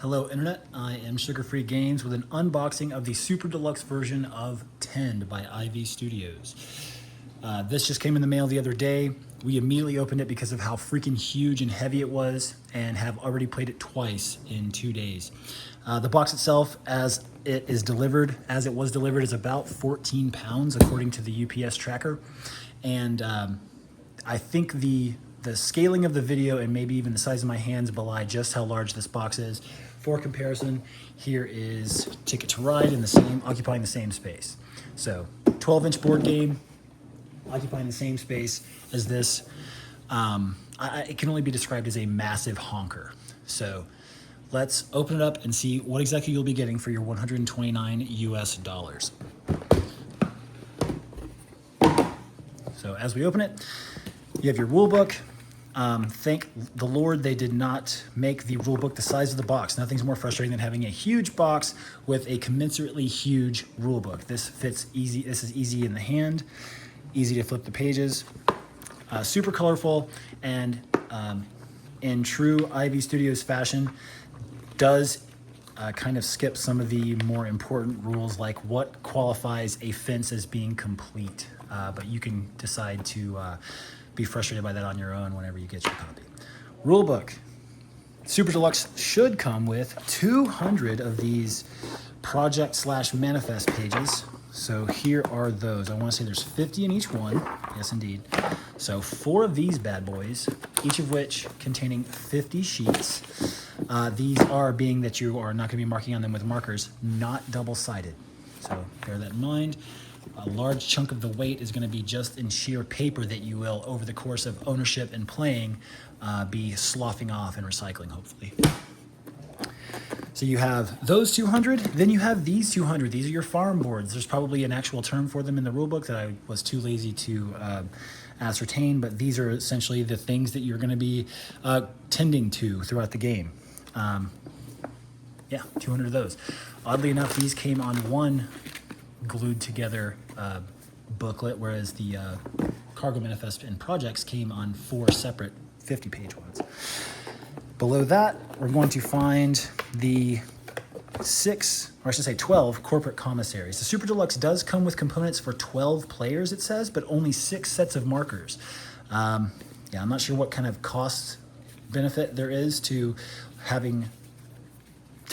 Hello Internet, I am Sugar Free Games with an unboxing of the Super Deluxe version of Tend by IV Studios. This just came in the mail the other day. We immediately opened it because of how freaking huge and heavy it was and have already played it twice in 2 days. The box itself, as it was delivered, is about 14 pounds according to the UPS tracker. And I think the scaling of the video and maybe even the size of my hands belie just how large this box is. For comparison, here is Ticket to Ride occupying the same space. So 12-inch board game occupying the same space as this. It can only be described as a massive honker. So let's open it up and see what exactly you'll be getting for your 129 US dollars. So as we open it, you have your rule book. Thank the Lord they did not make the rule book the size of the box. Nothing's more frustrating than having a huge box with a commensurately huge rule book. This fits easy. This is easy in the hand, easy to flip the pages, super colorful, and in true IV Studios fashion, does kind of skip some of the more important rules, like what qualifies a fence as being complete. But you can decide to be frustrated by that on your own whenever you get your copy. Rulebook. Super Deluxe should come with 200 of these project/manifest pages. So here are those. I want to say there's 50 in each one. Yes, indeed. So 4 of these bad boys, each of which containing 50 sheets. These are, being that you are not going to be marking on them with markers, not double-sided. So bear that in mind. A large chunk of the weight is going to be just in sheer paper that you will, over the course of ownership and playing, be sloughing off and recycling, hopefully. So you have those 200, then you have these 200. These are your farm boards. There's probably an actual term for them in the rulebook that I was too lazy to ascertain, but these are essentially the things that you're going to be tending to throughout the game. Yeah, 200 of those. Oddly enough, these came on one glued together booklet, whereas the cargo manifest and projects came on 4 separate 50-page ones. Below that, we're going to find the 12 corporate commissaries. The Super Deluxe does come with components for 12 players, it says, but only 6 sets of markers. Yeah, I'm not sure what kind of cost benefit there is to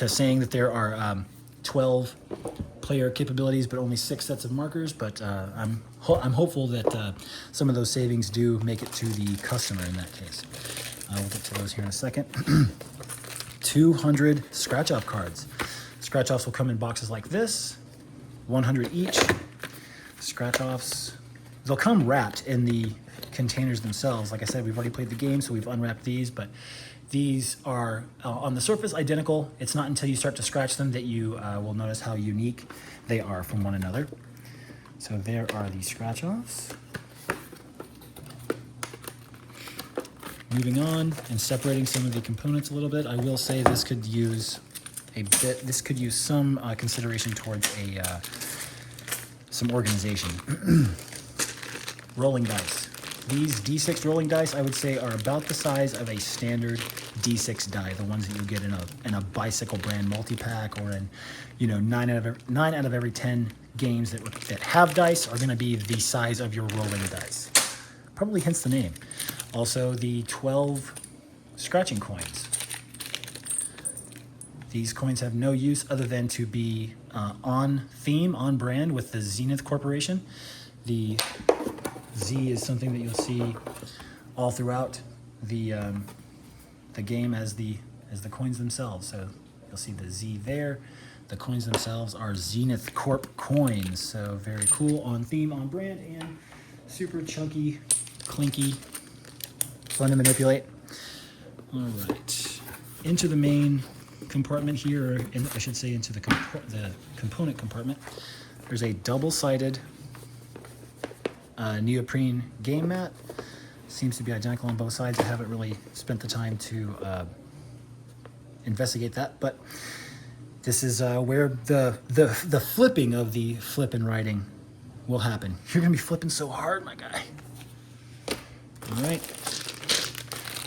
saying that there are 12 player capabilities, but only 6 sets of markers. But I'm hopeful that some of those savings do make it to the customer in that case. We'll get to those here in a second. 200 scratch-off cards. Scratch-offs will come in boxes like this, 100 each. Scratch-offs, they'll come wrapped in the containers themselves. Like I said, we've already played the game, so we've unwrapped these, but these are on the surface identical. It's not until you start to scratch them that you will notice how unique they are from one another. So there are the scratch-offs. Moving on and separating some of the components a little bit, I will say this could use some consideration towards some organization. Rolling dice. These D6 rolling dice, I would say, are about the size of a standard D6 die, the ones that you get in a bicycle brand multi-pack, or in 9 out of every 10 games that have dice are going to be the size of your rolling dice. Probably hence the name. Also, the 12 scratching coins. These coins have no use other than to be on theme, on brand with the Zenith Corporation. The Z is something that you'll see all throughout the game as the coins themselves. So you'll see the Z there. The coins themselves are Zenith Corp coins. So very cool, on theme, on brand, and super chunky, clinky, fun to manipulate. All right, into the main compartment here, or I should say into the component compartment. There's a double-sided neoprene game mat. Seems to be identical on both sides. I haven't really spent the time to investigate that, but this is where the flipping of the flip and writing will happen. You're gonna be flipping so hard, my guy. All right,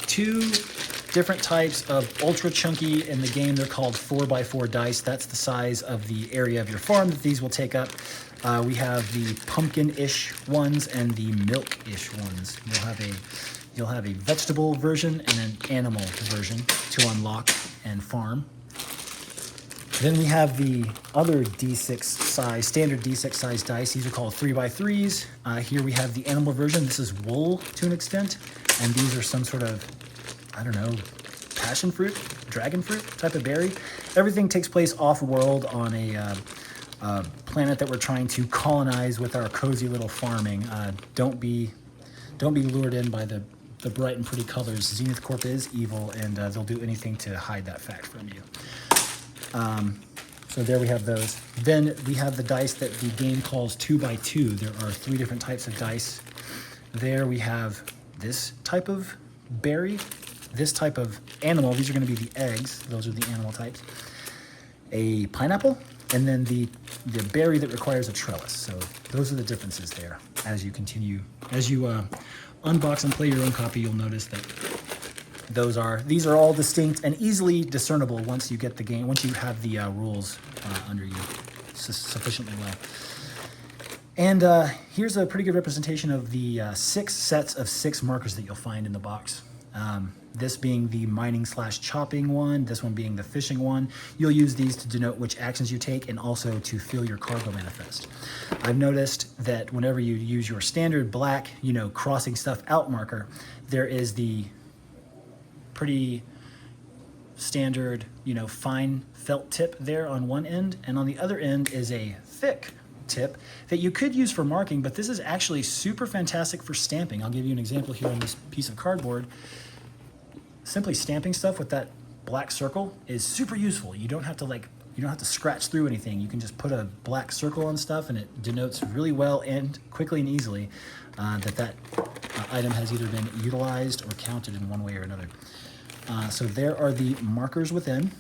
2 different types of ultra chunky. In the game, they're called 4x4 dice. That's the size of the area of your farm that these will take up. We have the pumpkin-ish ones and the milk-ish ones. You'll have a vegetable version and an animal version to unlock and farm. Then we have the other D6 size, standard D6 size dice. These are called 3x3s. Here we have the animal version. This is wool to an extent. And these are some sort of, I don't know, passion fruit, dragon fruit type of berry. Everything takes place off-world on a planet that we're trying to colonize with our cozy little farming. Don't be lured in by the bright and pretty colors. Zenith Corp is evil, and they'll do anything to hide that fact from you. So there we have those. Then we have the dice that the game calls 2x2. There are 3 different types of dice. There we have this type of berry, this type of animal. These are going to be the eggs. Those are the animal types. A pineapple, and then the berry that requires a trellis. So those are the differences there. As you continue, as you unbox and play your own copy, you'll notice that these are all distinct and easily discernible once you get the game, once you have the rules under you sufficiently well. And here's a pretty good representation of the 6 sets of 6 markers that you'll find in the box. This being the mining/chopping one, this one being the fishing one. You'll use these to denote which actions you take and also to fill your cargo manifest. I've noticed that whenever you use your standard black, crossing stuff out marker, there is the pretty standard, fine felt tip there on one end, and on the other end is a thick tip that you could use for marking, but this is actually super fantastic for stamping. I'll give you an example here on this piece of cardboard. Simply stamping stuff with that black circle is super useful. You don't have to scratch through anything. You can just put a black circle on stuff, and it denotes really well and quickly and easily that item has either been utilized or counted in one way or another. So there are the markers within.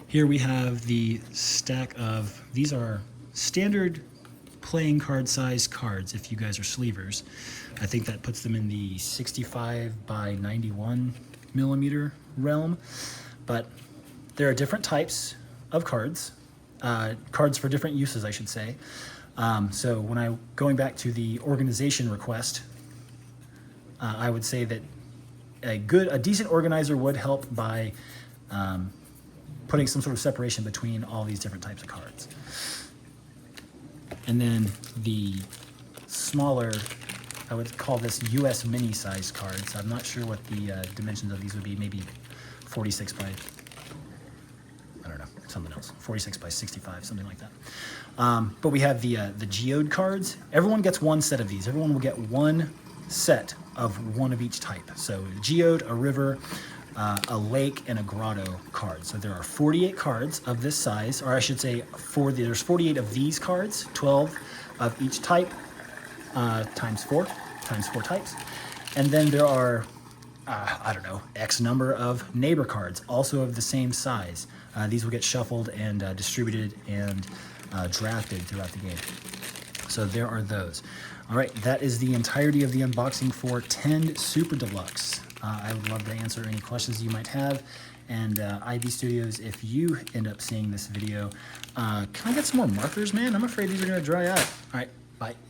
Here we have the stack of, these are standard playing card size cards if you guys are sleevers. I think that puts them in the 65 by 91 millimeter realm. But there are different types of cards, cards for different uses, I should say. So when going back to the organization request, I would say that a decent organizer would help by putting some sort of separation between all these different types of cards. And then the smaller, I would call this US mini size cards. I'm not sure what the dimensions of these would be, maybe 46 by, I don't know, something else, 46 by 65, something like that. But we have the geode cards. Everyone gets one set of these. Everyone will get one set of one of each type. So a geode, a river, a lake, and a grotto card. So there are 48 cards of this size, or I should say there's 48 of these cards, 12 of each type, times 4 types. And then there are, I don't know, X number of neighbor cards, also of the same size. These will get shuffled and distributed and drafted throughout the game. So there are those. All right, that is the entirety of the unboxing for 10 Super Deluxe. I would love to answer any questions you might have. And IV Studios, if you end up seeing this video, can I get some more markers, man? I'm afraid these are gonna dry out. All right, bye.